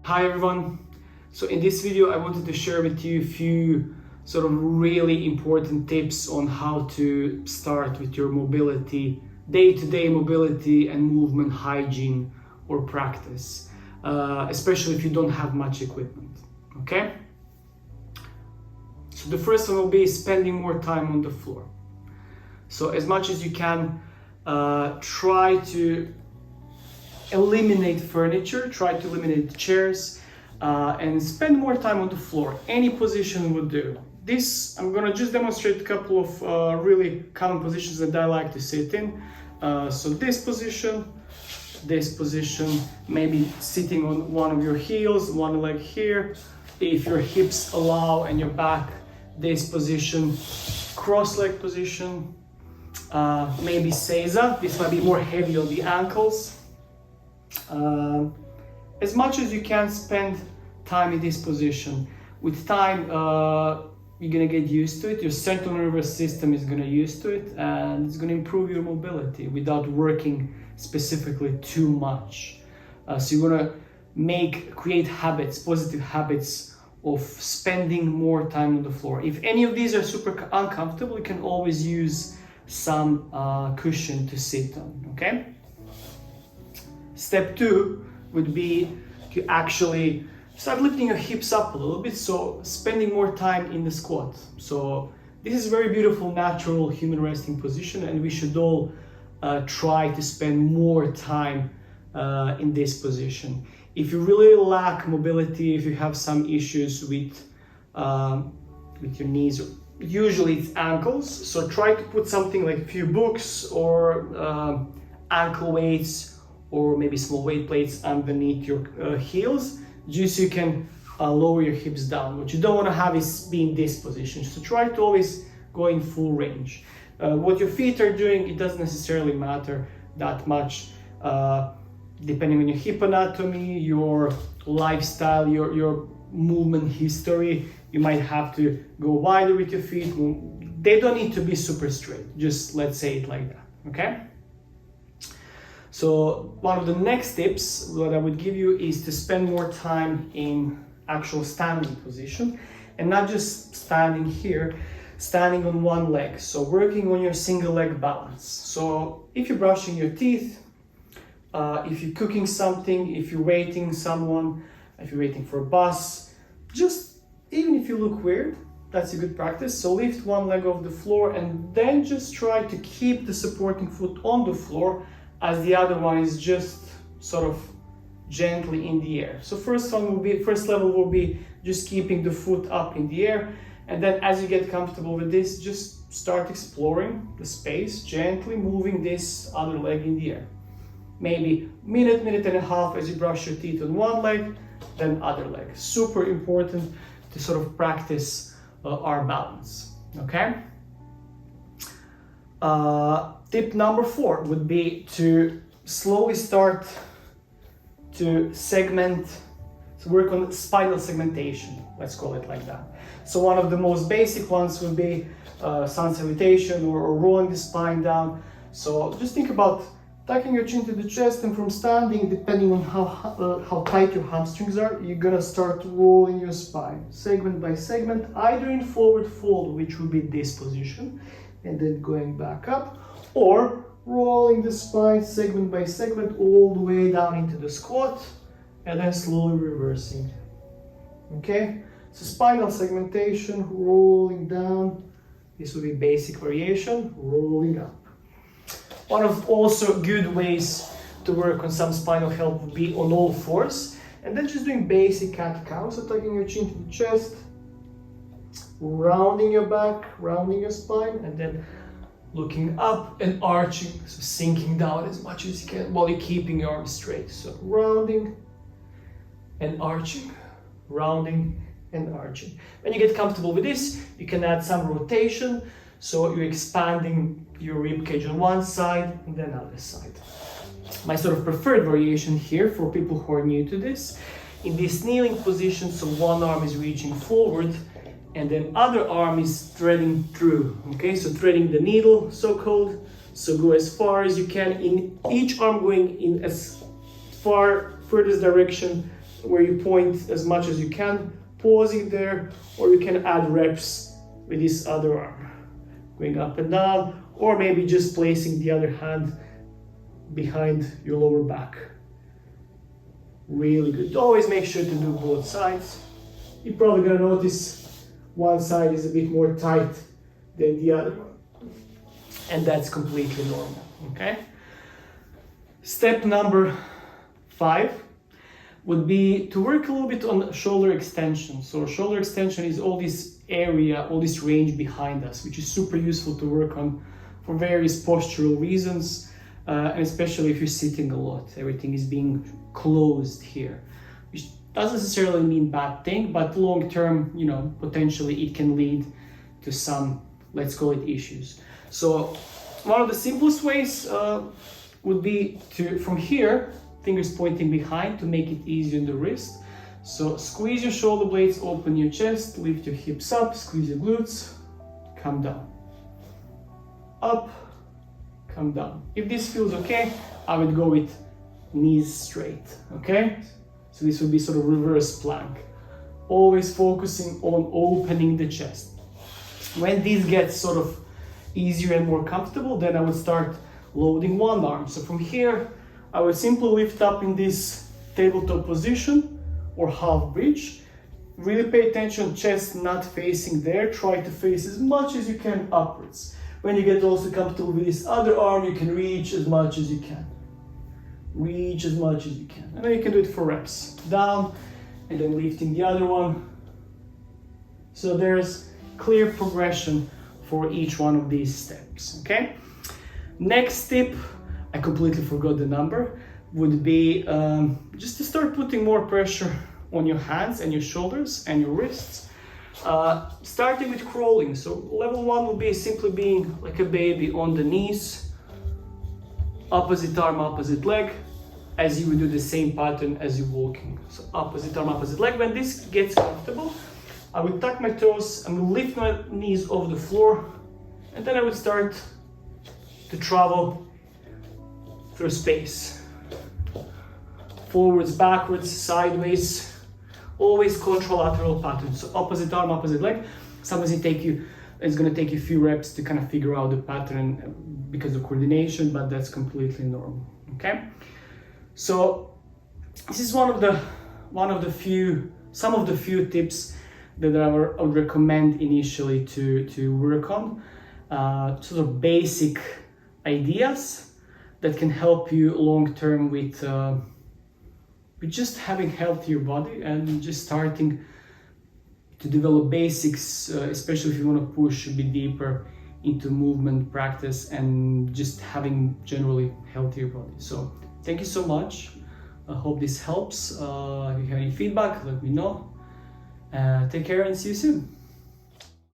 Hi everyone. So in this video I wanted to share with you a few sort of really important tips on how to start with your mobility, day-to-day mobility and movement hygiene or practice, especially if you don't have much equipment, okay? So the first one will be spending more time on the floor. So as much as you can, try to eliminate furniture, try to eliminate chairs, and spend more time on the floor. Any position would do. This, I'm gonna just demonstrate a couple of really common positions that I like to sit in. So this position, maybe sitting on one of your heels, one leg here. If your hips allow and your back, this position, cross-leg position, maybe Seiza. This might be more heavy on the ankles. As much as you can, spend time in this position. With time, you're gonna get used to it. Your central nervous system is gonna used to it, and it's gonna improve your mobility without working specifically too much. So you wanna create habits, positive habits of spending more time on the floor. If any of these are super uncomfortable, you can always use some cushion to sit on, okay? Step 2 would be to actually start lifting your hips up a little bit, so spending more time in the squat. So this is a very beautiful, natural human resting position, and we should all try to spend more time in this position. If you really lack mobility, if you have some issues with your knees, usually it's ankles, so try to put something like a few books or ankle weights, or maybe small weight plates underneath your heels, just so you can lower your hips down. What you don't want to have is be in this position. So try to always go in full range. What your feet are doing, it doesn't necessarily matter that much. Depending on your hip anatomy, your lifestyle, your movement history, you might have to go wider with your feet. They don't need to be super straight. Just let's say it like that, okay? So one of the next tips that I would give you is to spend more time in actual standing position, and not just standing here, standing on one leg. So working on your single leg balance. So if you're brushing your teeth, if you're cooking something, if you're waiting someone, if you're waiting for a bus, just even if you look weird, that's a good practice. So lift one leg off the floor and then just try to keep the supporting foot on the floor as the other one is just sort of gently in the air. So first level will be just keeping the foot up in the air, and then as you get comfortable with this, just start exploring the space, gently moving this other leg in the air. Maybe minute and a half as you brush your teeth on one leg, then other leg. Super important to sort of practice our balance, okay? Tip number 4 would be to slowly start to segment, to work on spinal segmentation, let's call it like that. So one of the most basic ones would be sun salutation or rolling the spine down. So just think about tucking your chin to the chest, and from standing, depending on how tight your hamstrings are, you're gonna start rolling your spine, segment by segment, either in forward fold, which would be this position, and then going back up, or rolling the spine segment by segment all the way down into the squat, and then slowly reversing. Okay, so spinal segmentation, rolling down. This would be basic variation, rolling up. One of also good ways to work on some spinal health would be on all fours, and then just doing basic cat-cow. So tucking your chin to the chest, rounding your back, rounding your spine, and then looking up and arching, so sinking down as much as you can while you're keeping your arms straight. So rounding and arching, rounding and arching. When you get comfortable with this, you can add some rotation, so you're expanding your rib cage on one side and then other side. My sort of preferred variation here for people who are new to this, in this kneeling position, so one arm is reaching forward and then other arm is threading through, okay? So threading the needle, so-called. So go as far as you can, in each arm going in as far furthest direction where you point as much as you can, pausing there, or you can add reps with this other arm, going up and down, or maybe just placing the other hand behind your lower back. Really good. Always make sure to do both sides. You're probably gonna notice one side is a bit more tight than the other one, and that's completely normal, okay? Step number 5 would be to work a little bit on shoulder extension. So shoulder extension is all this area, all this range behind us, which is super useful to work on for various postural reasons, and especially if you're sitting a lot. Everything is being closed here, which doesn't necessarily mean bad thing, but long term, you know, potentially it can lead to some, let's call it, issues. So one of the simplest ways would be to, from here, fingers pointing behind to make it easier on the wrist. So squeeze your shoulder blades, open your chest, lift your hips up, squeeze your glutes, come down. Up, come down. If this feels okay, I would go with knees straight, okay? So this would be sort of reverse plank. Always focusing on opening the chest. When this gets sort of easier and more comfortable, then I would start loading one arm. So from here, I would simply lift up in this tabletop position or half bridge. Really pay attention, chest not facing there. Try to face as much as you can upwards. When you get also comfortable with this other arm, you can reach as much as you can. Reach as much as you can. And then you can do it for reps. Down, and then lifting the other one. So there's clear progression for each one of these steps, okay? Next tip, I completely forgot the number, would be just to start putting more pressure on your hands and your shoulders and your wrists. Starting with crawling. So level 1 will be simply being like a baby on the knees, opposite arm, opposite leg, as you would do the same pattern as you're walking. So opposite arm, opposite leg. When this gets comfortable, I would tuck my toes, I would lift my knees off the floor, and then I would start to travel through space. Forwards, backwards, sideways, always contralateral pattern. So opposite arm, opposite leg. Sometimes it's gonna take you a few reps to kind of figure out the pattern because of coordination, but that's completely normal, okay? So this is some of the few tips that I would recommend initially to work on, sort of basic ideas that can help you long term with just having healthier body and just starting to develop basics, especially if you want to push a bit deeper into movement practice and just having generally healthier body. So thank you so much. I hope this helps. If you have any feedback, let me know. Take care and see you soon.